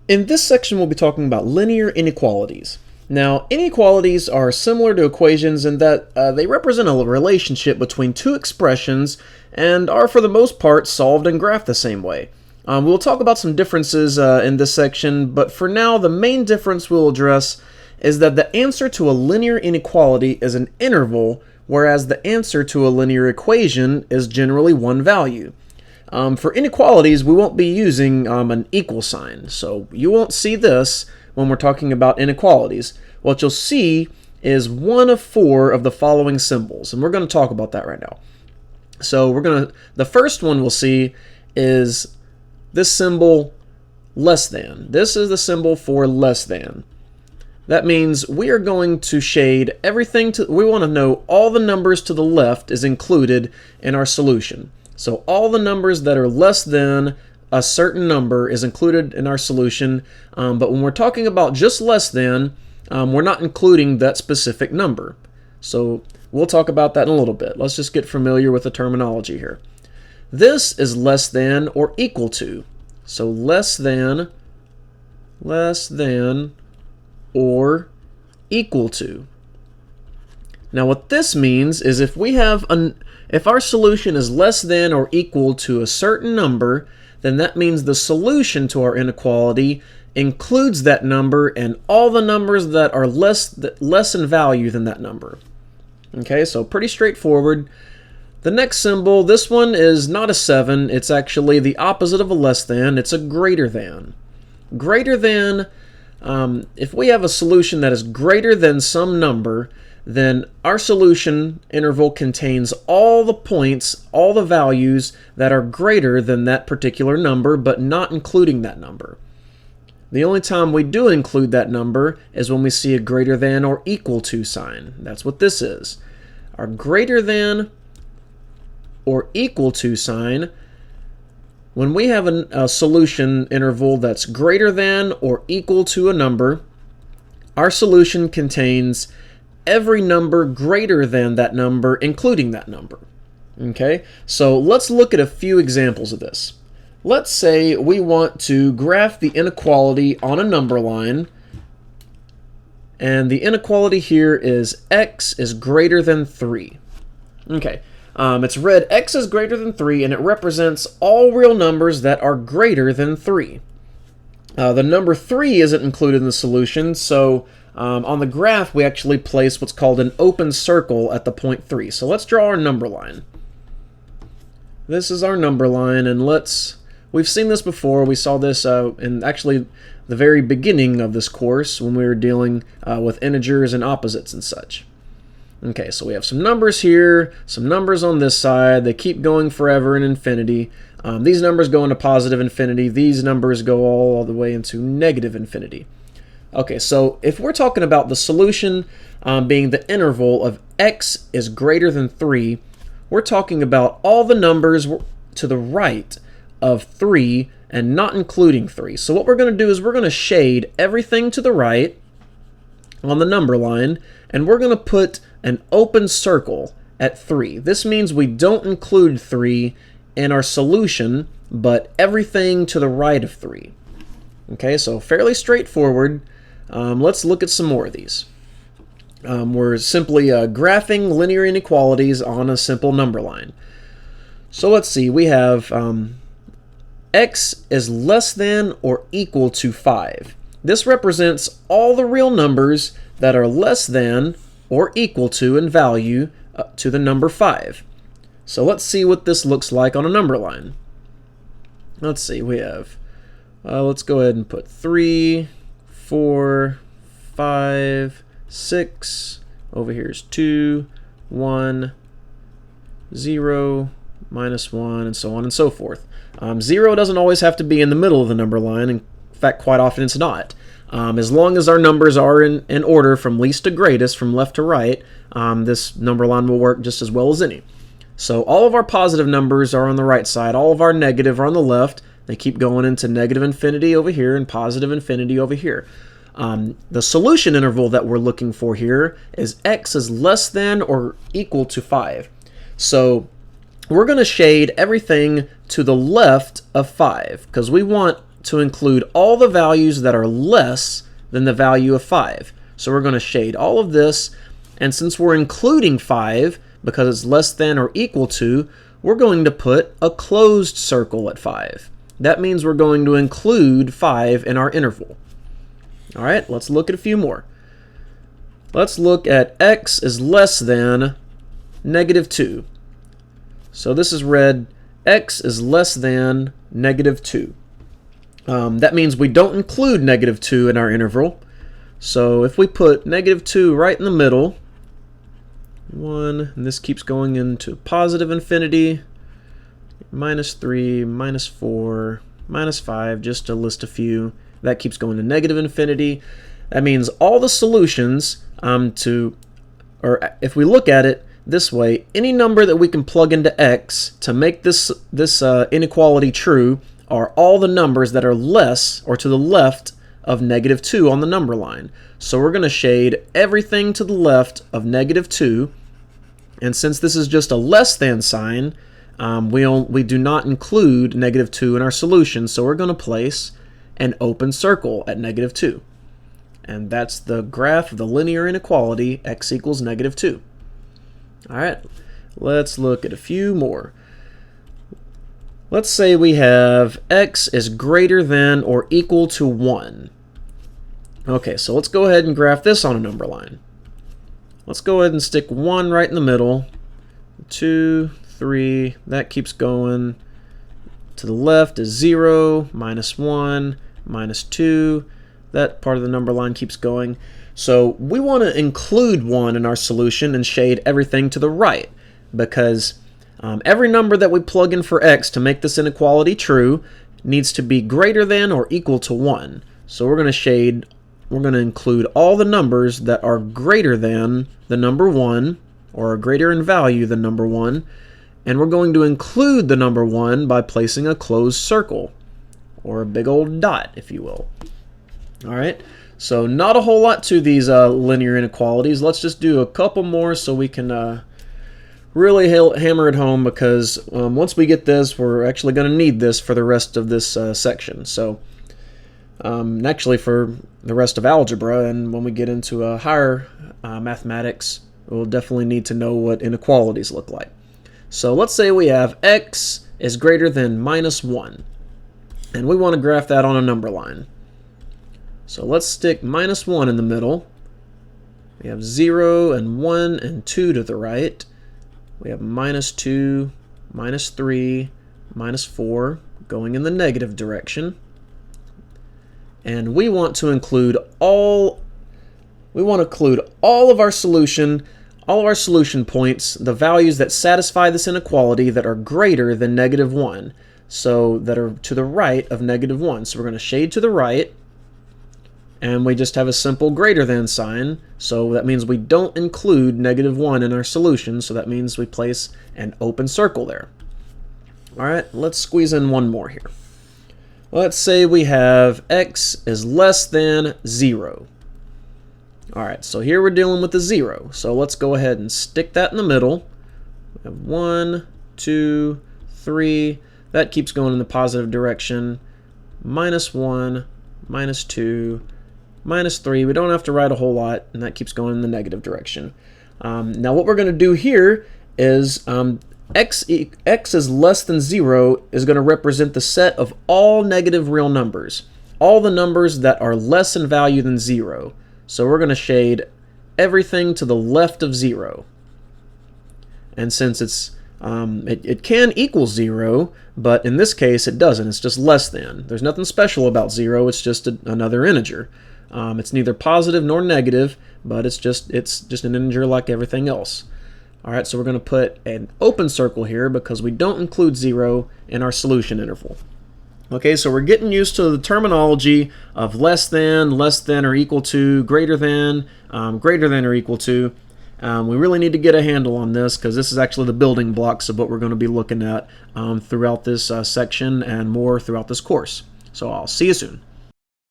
In this section, we'll be talking about linear inequalities. Now, inequalities are similar to equations in that they represent a relationship between two expressions and are, for the most part, solved and graphed the same way. We'll talk about some differences in this section, but for now, the main difference we'll address is that the answer to a linear inequality is an interval, whereas the answer to a linear equation is generally one value. For inequalities, we won't be using an equal sign, so you won't see this when we're talking about inequalities. What you'll see is one of four of the following symbols, and we're going to talk about that right now. So the first one we'll see is this symbol less than. This is the symbol for less than. That means we are going to shade everything we want to know all the numbers to the left is included in our solution. So all the numbers that are less than a certain number is included in our solution, but when we're talking about just less than, we're not including that specific number. So we'll talk about that in a little bit. Let's just get familiar with the terminology here. This is less than or equal to. So less than, or equal to. Now what this means is if our solution is less than or equal to a certain number, then that means the solution to our inequality includes that number and all the numbers that are less in value than that number. Okay, so pretty straightforward. The next symbol, this one is not a 7, it's actually the opposite of a less than, it's a greater than. Greater than, if we have a solution that is greater than some number, then our solution interval contains all the points, all the values that are greater than that particular number, but not including that number. The only time we do include that number is when we see a greater than or equal to sign. That's what this is. Our greater than or equal to sign, when we have a solution interval that's greater than or equal to a number, our solution contains every number greater than that number, including that number. Okay, so let's look at a few examples of this. Let's say we want to graph the inequality on a number line, and the inequality here is x is greater than 3. Okay, it's read x is greater than 3, and it represents all real numbers that are greater than 3. The number 3 isn't included in the solution, so on the graph, we actually place what's called an open circle at the point 3. So let's draw our number line. This is our number line, and we've seen this before. We saw this in actually the very beginning of this course when we were dealing with integers and opposites and such. Okay, so we have some numbers here, some numbers on this side. They keep going forever in infinity. These numbers go into positive infinity. These numbers go all the way into negative infinity. Okay, so if we're talking about the solution being the interval of x is greater than 3, we're talking about all the numbers to the right of 3 and not including 3. So what we're going to do is we're going to shade everything to the right on the number line, and we're going to put an open circle at 3. This means we don't include 3 in our solution, but everything to the right of 3. Okay, so fairly straightforward. Let's look at some more of these. We're simply graphing linear inequalities on a simple number line. So let's see, we have x is less than or equal to 5. This represents all the real numbers that are less than or equal to in value to the number 5. So let's see what this looks like on a number line. Let's see, we have, let's go ahead and put 3, 4, 5, 6, over here is 2, 1, 0, -1, and so on and so forth. 0 doesn't always have to be in the middle of the number line. In fact, quite often it's not. As long as our numbers are in order from least to greatest, from left to right, this number line will work just as well as any. So all of our positive numbers are on the right side, all of our negative are on the left. They keep going into negative infinity over here and positive infinity over here. The solution interval that we're looking for here is x is less than or equal to 5. So we're going to shade everything to the left of 5 because we want to include all the values that are less than the value of 5. So we're going to shade all of this, and since we're including 5 because it's less than or equal to, we're going to put a closed circle at 5. That means we're going to include 5 in our interval. All right, let's look at a few more. Let's look at x is less than -2. So this is read x is less than -2. That means we don't include -2 in our interval. So if we put -2 right in the middle, 1, and this keeps going into positive infinity, -3, -4, -5, just to list a few. That keeps going to negative infinity. That means all the solutions or if we look at it this way, any number that we can plug into x to make this inequality true are all the numbers that are less or to the left of -2 on the number line. So we're going to shade everything to the left of -2, and since this is just a less than sign, we do not include -2 in our solution, so we're going to place an open circle at -2. And that's the graph of the linear inequality x equals -2. All right, let's look at a few more. Let's say we have x is greater than or equal to 1. Okay, so let's go ahead and graph this on a number line. Let's go ahead and stick 1 right in the middle. 2, 3, that keeps going. To the left is 0, -1, -2. That part of the number line keeps going. So we want to include 1 in our solution and shade everything to the right, because every number that we plug in for x to make this inequality true needs to be greater than or equal to 1. So we're going to include all the numbers that are greater than the number 1, or are greater in value than number 1, and we're going to include the number 1 by placing a closed circle, or a big old dot, if you will. All right, so not a whole lot to these linear inequalities. Let's just do a couple more so we can really hammer it home, because once we get this, we're actually going to need this for the rest of this section. So actually for the rest of algebra, and when we get into higher mathematics, we'll definitely need to know what inequalities look like. So let's say we have x is greater than -1, and we want to graph that on a number line. So let's stick -1 in the middle. We have 0 and 1 and 2 to the right. We have -2, -3, -4 going in the negative direction. And we want to include all of our solution points, the values that satisfy this inequality that are greater than -1. So that are to the right of -1. So we're going to shade to the right, and we just have a simple greater than sign. So that means we don't include -1 in our solution, so that means we place an open circle there. All right, let's squeeze in one more here. Let's say we have x is less than 0. All right, so here we're dealing with the 0. So let's go ahead and stick that in the middle. We have 1, 2, 3. That keeps going in the positive direction. -1, -2, -3. We don't have to write a whole lot, and that keeps going in the negative direction. Now what we're going to do here is x is less than 0 is going to represent the set of all negative real numbers, all the numbers that are less in value than 0. So we're going to shade everything to the left of 0. And since it can equal 0, but in this case it doesn't. It's just less than. There's nothing special about 0. It's just another integer. It's neither positive nor negative, but it's just an integer like everything else. All right, so we're going to put an open circle here because we don't include 0 in our solution interval. Okay, so we're getting used to the terminology of less than or equal to, greater than or equal to. We really need to get a handle on this because this is actually the building blocks of what we're going to be looking at throughout this section and more throughout this course. So I'll see you soon.